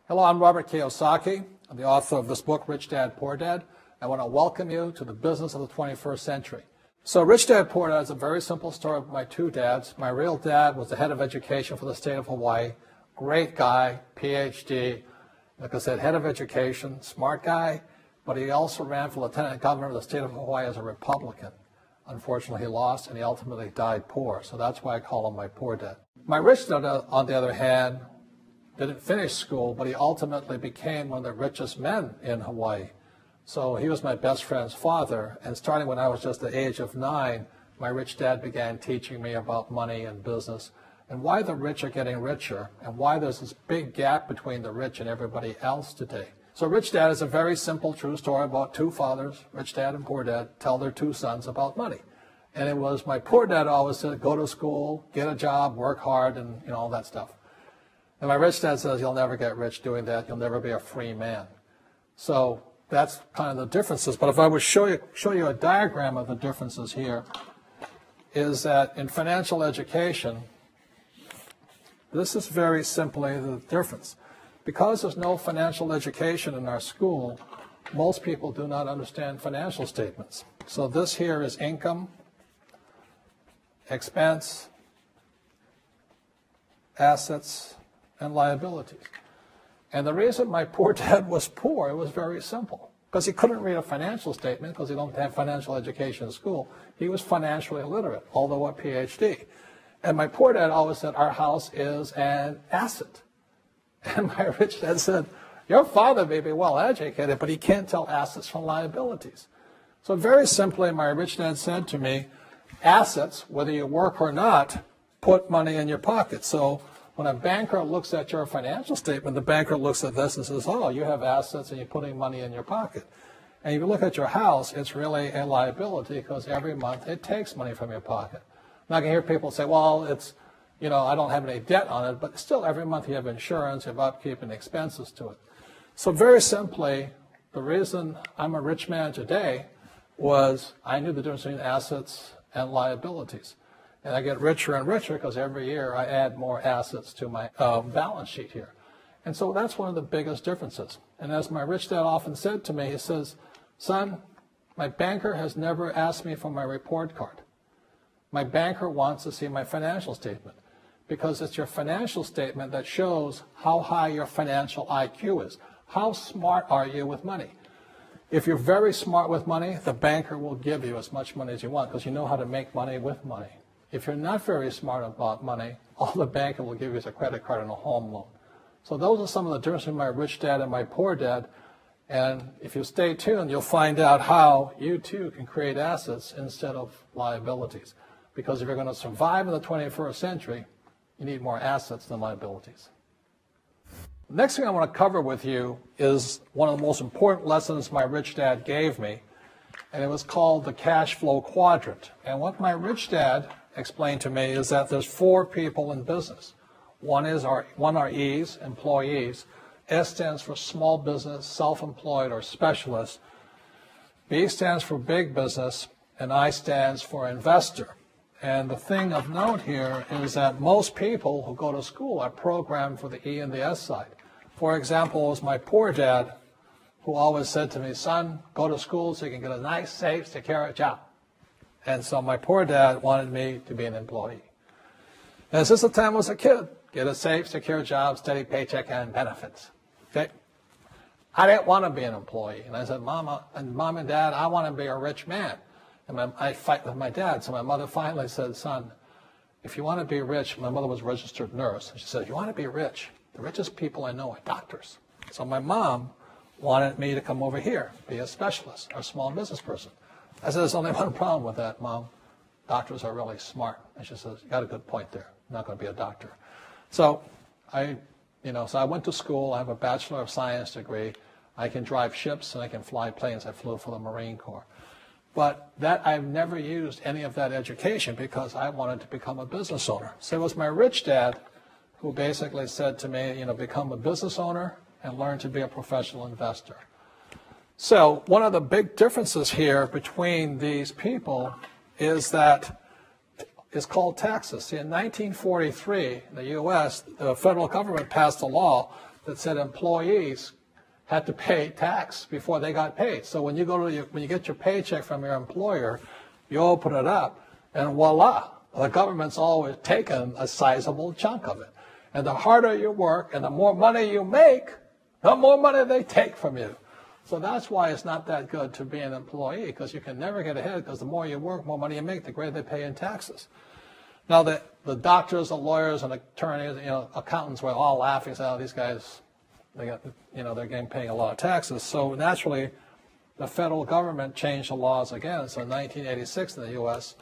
Hello, I'm Robert Kiyosaki. I'm the author of this book, Rich Dad, Poor Dad. I want to welcome you to the business of the 21st century. So Rich Dad, Poor Dad is a very simple story of my two dads. My real dad was the head of education for the state of Hawaii. Great guy, PhD, like I said, head of education, smart guy, but he also ran for lieutenant governor of the state of Hawaii as a Republican. Unfortunately, he lost, and he ultimately died poor. So that's why I call him my poor dad. My rich dad, on the other hand, didn't finish school, but he ultimately became one of the richest men in Hawaii. So he was my best friend's father, and starting when I was just the age of 9, my rich dad began teaching me about money and business and why the rich are getting richer and why there's this big gap between the rich and everybody else today. So Rich Dad is a very simple, true story about two fathers, Rich Dad and Poor Dad, tell their two sons about money. And it was my poor dad always said, go to school, get a job, work hard, and all that stuff. And my rich dad says, you'll never get rich doing that. You'll never be a free man. So that's kind of the differences. But if I would show you a diagram of the differences here, is that in financial education, this is very simply the difference. Because there's no financial education in our school, most people do not understand financial statements. So this here is income, expense, assets, and liabilities. And the reason my poor dad was poor, it was very simple. Because he couldn't read a financial statement because he don't have financial education in school. He was financially illiterate, although a PhD. And my poor dad always said, our house is an asset. And my rich dad said, your father may be well educated, but he can't tell assets from liabilities. So very simply, my rich dad said to me, assets, whether you work or not, put money in your pocket. So when a banker looks at your financial statement, the banker looks at this and says, oh, you have assets and you're putting money in your pocket. And if you look at your house, it's really a liability because every month it takes money from your pocket. Now I can hear people say, well, it's, I don't have any debt on it, but still every month you have insurance, you have upkeep and expenses to it. So very simply, the reason I'm a rich man today was I knew the difference between assets and liabilities. And I get richer and richer because every year I add more assets to my balance sheet here. And so that's one of the biggest differences. And as my rich dad often said to me, he says, son, my banker has never asked me for my report card. My banker wants to see my financial statement because it's your financial statement that shows how high your financial IQ is. How smart are you with money? If you're very smart with money, the banker will give you as much money as you want because you know how to make money with money. If you're not very smart about money, all the banker will give you is a credit card and a home loan. So those are some of the differences between my rich dad and my poor dad. And if you stay tuned, you'll find out how you too can create assets instead of liabilities. Because if you're going to survive in the 21st century, you need more assets than liabilities. The next thing I want to cover with you is one of the most important lessons my rich dad gave me, and it was called the cash flow quadrant. And what my rich dad explained to me is that there's 4 people in business. One are E's, employees. S stands for small business, self-employed, or specialist. B stands for big business, and I stands for investor. And the thing of note here is that most people who go to school are programmed for the E and the S side. For example, it was my poor dad who always said to me, son, go to school so you can get a nice, safe, secure job. And so my poor dad wanted me to be an employee. And since the time I was a kid, get a safe, secure job, steady paycheck, and benefits. Okay? I didn't want to be an employee. And I said, Mom and Dad, I want to be a rich man. And I fight with my dad. So my mother finally said, son, if you want to be rich, my mother was a registered nurse. And she said, if you want to be rich, the richest people I know are doctors. So my mom wanted me to come over here, be a specialist or a small business person. I said, there's only one problem with that, Mom. Doctors are really smart. And she says, you got a good point there. I'm not going to be a doctor. So I went to school. I have a Bachelor of Science degree. I can drive ships and I can fly planes. I flew for the Marine Corps. But I've never used any of that education because I wanted to become a business owner. So it was my rich dad who basically said to me, become a business owner and learn to be a professional investor. So one of the big differences here between these people is that it's called taxes. See, in 1943, in the U.S., the federal government passed a law that said employees had to pay tax before they got paid. So when you when you get your paycheck from your employer, you open it up, and voila, the government's always taken a sizable chunk of it. And the harder you work and the more money you make, the more money they take from you. So that's why it's not that good to be an employee, because you can never get ahead, because the more you work, more money you make, the greater they pay in taxes. Now, the doctors, the lawyers, and attorneys, accountants were all laughing, saying, "Oh, these guys, they're getting paying a lot of taxes." So naturally, the federal government changed the laws again. So in 1986 in the U.S.,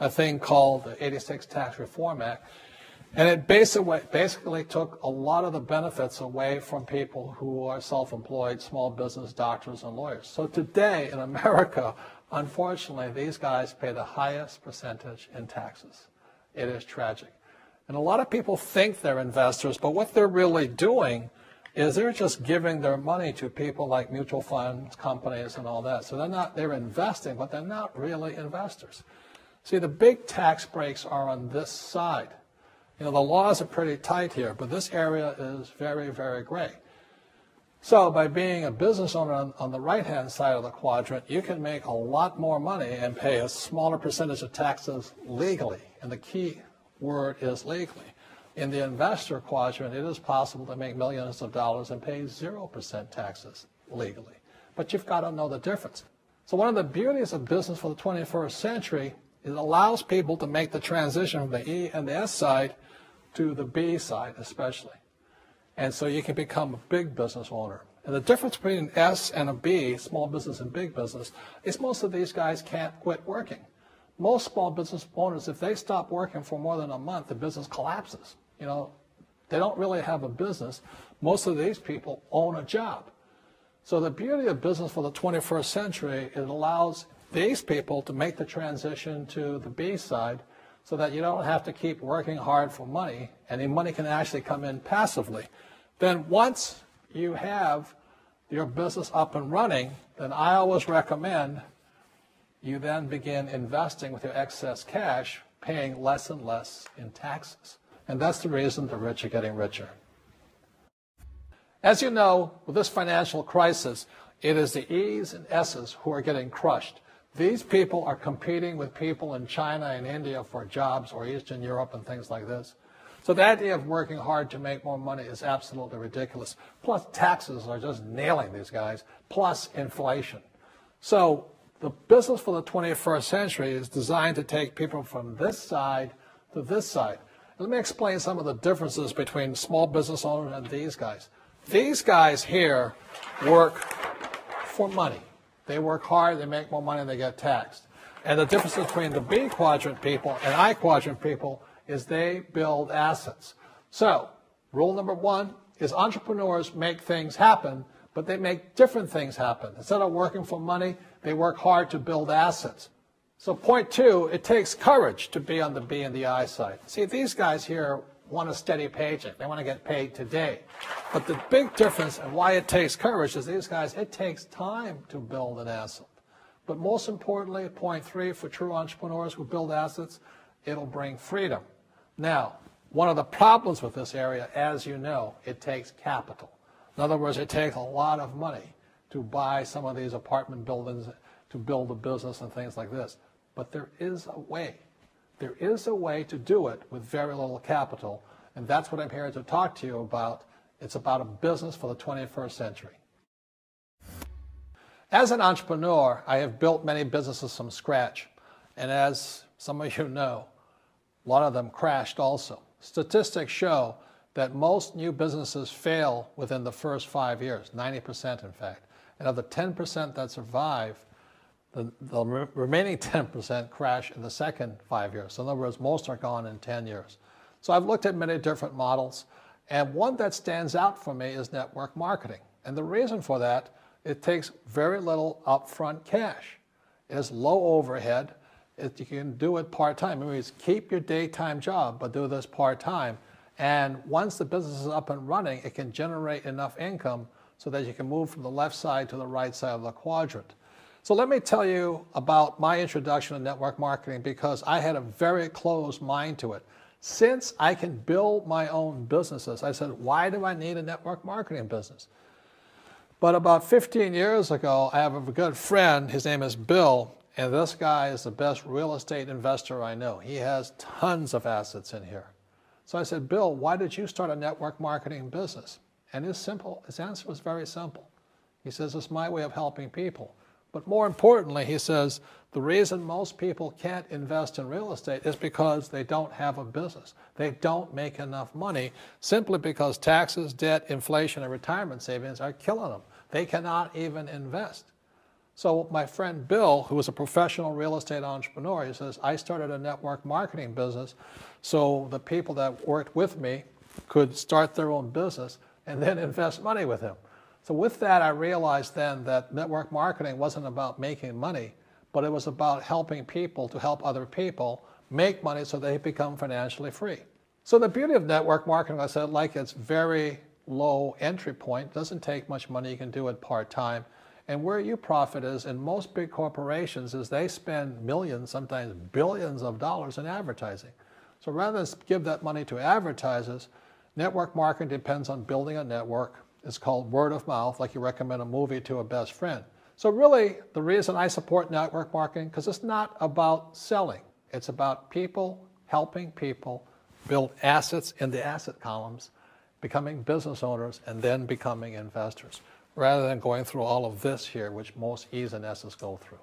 a thing called the 86 Tax Reform Act, and it basically took a lot of the benefits away from people who are self-employed, small business, doctors, and lawyers. So today in America, unfortunately, these guys pay the highest percentage in taxes. It is tragic. And a lot of people think they're investors, but what they're really doing is they're just giving their money to people like mutual funds, companies, and all that. So they're investing, but they're not really investors. See, the big tax breaks are on this side. The laws are pretty tight here, but this area is very, very gray. So by being a business owner on the right-hand side of the quadrant, you can make a lot more money and pay a smaller percentage of taxes legally. And the key word is legally. In the investor quadrant, it is possible to make millions of dollars and pay 0% taxes legally. But you've got to know the difference. So one of the beauties of business for the 21st century is it allows people to make the transition from the E and the S side to the B side especially. And so you can become a big business owner. And the difference between an S and a B, small business and big business, is most of these guys can't quit working. Most small business owners, if they stop working for more than a month, the business collapses. They don't really have a business. Most of these people own a job. So the beauty of business for the 21st century, it allows these people to make the transition to the B side so that you don't have to keep working hard for money, and the money can actually come in passively. Then once you have your business up and running, then I always recommend you then begin investing with your excess cash, paying less and less in taxes. And that's the reason the rich are getting richer. As you know, with this financial crisis, it is the E's and S's who are getting crushed. These people are competing with people in China and India for jobs, or Eastern Europe and things like this. So the idea of working hard to make more money is absolutely ridiculous. Plus taxes are just nailing these guys, plus inflation. So the business for the 21st century is designed to take people from this side to this side. Let me explain some of the differences between small business owners and these guys. These guys here work for money. They work hard, they make more money, they get taxed. And the difference between the B quadrant people and I quadrant people is they build assets. So, rule number one is entrepreneurs make things happen, but they make different things happen. Instead of working for money, they work hard to build assets. So point two, it takes courage to be on the B and the I side. See, these guys here want a steady paycheck. They want to get paid today. But the big difference and why it takes courage is these guys, it takes time to build an asset. But most importantly, point three, for true entrepreneurs who build assets, it'll bring freedom. Now, one of the problems with this area, as you know, it takes capital. In other words, it takes a lot of money to buy some of these apartment buildings, to build a business and things like this. But there is a way. There is a way to do it with very little capital, and that's what I'm here to talk to you about. It's about a business for the 21st century. As an entrepreneur, I have built many businesses from scratch, and as some of you know, a lot of them crashed also. Statistics show that most new businesses fail within the first 5 years, 90% in fact. And of the 10% that survive, the remaining 10% crash in the second 5 years. So in other words, most are gone in 10 years. So I've looked at many different models, and one that stands out for me is network marketing. And the reason for that, it takes very little upfront cash. It has low overhead. You can do it part-time. It means keep your daytime job, but do this part-time. And once the business is up and running, it can generate enough income so that you can move from the left side to the right side of the quadrant. So let me tell you about my introduction to network marketing, because I had a very closed mind to it. Since I can build my own businesses, I said, why do I need a network marketing business? But about 15 years ago, I have a good friend, his name is Bill, and this guy is the best real estate investor I know. He has tons of assets in here. So I said, Bill, why did you start a network marketing business? And his answer was very simple. He says, it's my way of helping people. But more importantly, he says, the reason most people can't invest in real estate is because they don't have a business. They don't make enough money simply because taxes, debt, inflation, and retirement savings are killing them. They cannot even invest. So my friend Bill, who is a professional real estate entrepreneur, he says, I started a network marketing business so the people that worked with me could start their own business and then invest money with him. So with that, I realized then that network marketing wasn't about making money, but it was about helping people to help other people make money so they become financially free. So the beauty of network marketing, I said, like it's very low entry point, doesn't take much money, you can do it part-time. And where you profit is in most big corporations is they spend millions, sometimes billions of dollars in advertising. So rather than give that money to advertisers, network marketing depends on building a network. It's called word of mouth, like you recommend a movie to a best friend. So really, the reason I support network marketing, because it's not about selling. It's about people helping people build assets in the asset columns, becoming business owners, and then becoming investors, rather than going through all of this here, which most E's and S's go through.